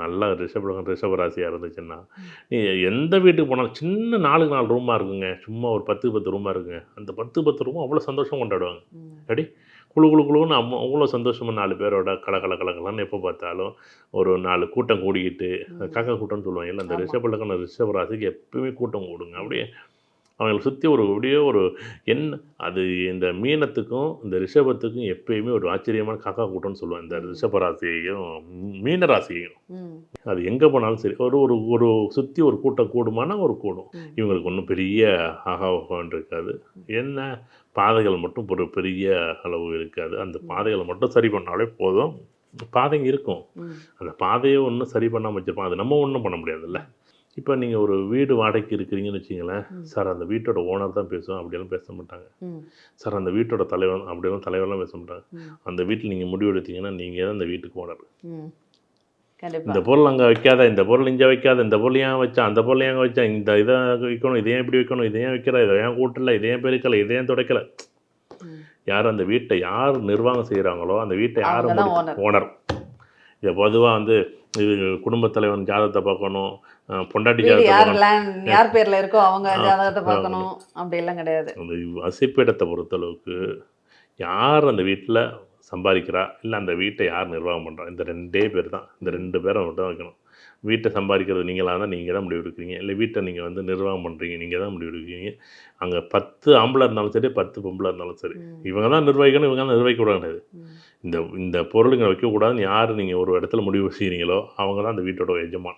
நல்லா ரிஷபராசியாக இருந்துச்சுன்னா, நீ எந்த வீட்டுக்கு போனாலும் சின்ன 4க்கு 4 ரூமாக இருக்குங்க. சும்மா ஒரு 10க்கு 10 ரூமாக இருக்குங்க. அந்த 10க்கு 10 ரூமும் அவ்வளோ சந்தோஷம் கொண்டாடுவாங்க. அப்படி குளு குளு குளுன்னு அவ்வளோ சந்தோஷமா 4 பேரோட கலகலன்னு எப்போ பார்த்தாலும் ஒரு 4 கூட்டம் கூடிக்கிட்டு, காக்கா கூட்டம்னு சொல்லுவாங்கல்ல, அந்த ரிஷபராசிக்கு எப்பவுமே கூட்டம் கூடுங்க. அப்படியே அவங்கள சுற்றி அப்படியே ஒரு என்ன அது இந்த மீனத்துக்கும் இந்த ரிஷபத்துக்கும் எப்பயுமே ஒரு ஆச்சரியமான காக்கா கூட்டம்னு சொல்லுவேன். இந்த ரிஷபராசியையும் மீன ராசியையும் அது எங்கே போனாலும் சரி ஒரு ஒரு ஒரு சுற்றி ஒரு கூட்டம் கூடுமானா ஒரு கூடும். இவங்களுக்கு ஒன்றும் பெரிய ஆகாவோகம்னு இருக்காது. என்ன பாதைகள் மட்டும் ஒரு பெரிய அளவு இருக்காது. அந்த பாதைகளை மட்டும் சரி பண்ணாலே போதும். பாதைங்க இருக்கும். அந்த பாதையை ஒன்றும் சரி பண்ணாமல் வச்சுருப்பான். அது நம்ம ஒன்றும் பண்ண முடியாதுல்ல. இப்போ நீங்கள் ஒரு வீடு வாடகைக்கு இருக்கிறீங்கன்னு வச்சிங்களேன், சார் அந்த வீட்டோட ஓனர் தான் பேசுவோம் அப்படியெல்லாம் பேச மாட்டாங்க. சார் அந்த வீட்டோட தலைவர் அப்படியெல்லாம் தலைவர்லாம் பேச மாட்டாங்க. அந்த வீட்டில் நீங்கள் முடிவு எடுத்தீங்கன்னா நீங்கள் தான் அந்த வீட்டுக்கு ஓனர். இந்த பொருள் அங்கே வைக்காத, இந்த பொருள் இங்கே வைக்காத, இந்த பொருள் ஏன் வச்சா, அந்த பொருள் ஏன் வச்சா, இந்த இதை வைக்கணும், இதையும் இப்படி வைக்கணும், இதையும் வைக்கிற, இதை ஏன் கூட்டல, இதையும் பெருக்கலை, இதையும் துடைக்கலை. யார் அந்த வீட்டை யார் நிர்வாகம் செய்கிறாங்களோ அந்த வீட்டை யார் ஓனர். இதை பொதுவாக இது குடும்பத் தலைவன் ஜாதகத்தை பார்க்கணும், பொண்டாட்டி ஜாதகத்தை யார் பேரில் இருக்கோ அவங்க ஜாதகத்தை பார்க்கணும், அப்படியெல்லாம் கிடையாது. அந்த வசிப்பிடத்தை பொறுத்தளவுக்கு யார் அந்த வீட்டில் சம்பாதிக்கிறா, இல்லை அந்த வீட்டை யார் நிர்வாகம் பண்ணுறா, இந்த 2 பேர் தான். இந்த 2 பேரை மட்டும் தான் வைக்கணும். வீட்டை சம்பாதிக்கிறது நீங்களாக இருந்தால் நீங்கள் தான் முடிவு எடுக்கிறீங்க, இல்லை வீட்டை நீங்கள் நிர்வாகம் பண்ணுறீங்க, நீங்கள் தான் முடிவு எடுக்கிறீங்க. அங்கே 10 ஆம்பளை இருந்தாலும் சரி, 10 பொம்பளை இருந்தாலும் சரி, இவங்க தான் நிர்வகிக்கணும், இவங்க தான் நிர்வகிக்கூடாது. இந்த பொருளுங்க வைக்கக்கூடாதுன்னு யார் நீங்கள் ஒரு இடத்துல முடிவு செய்கிறீங்களோ அவங்க தான் அந்த வீட்டோட எஜமான்.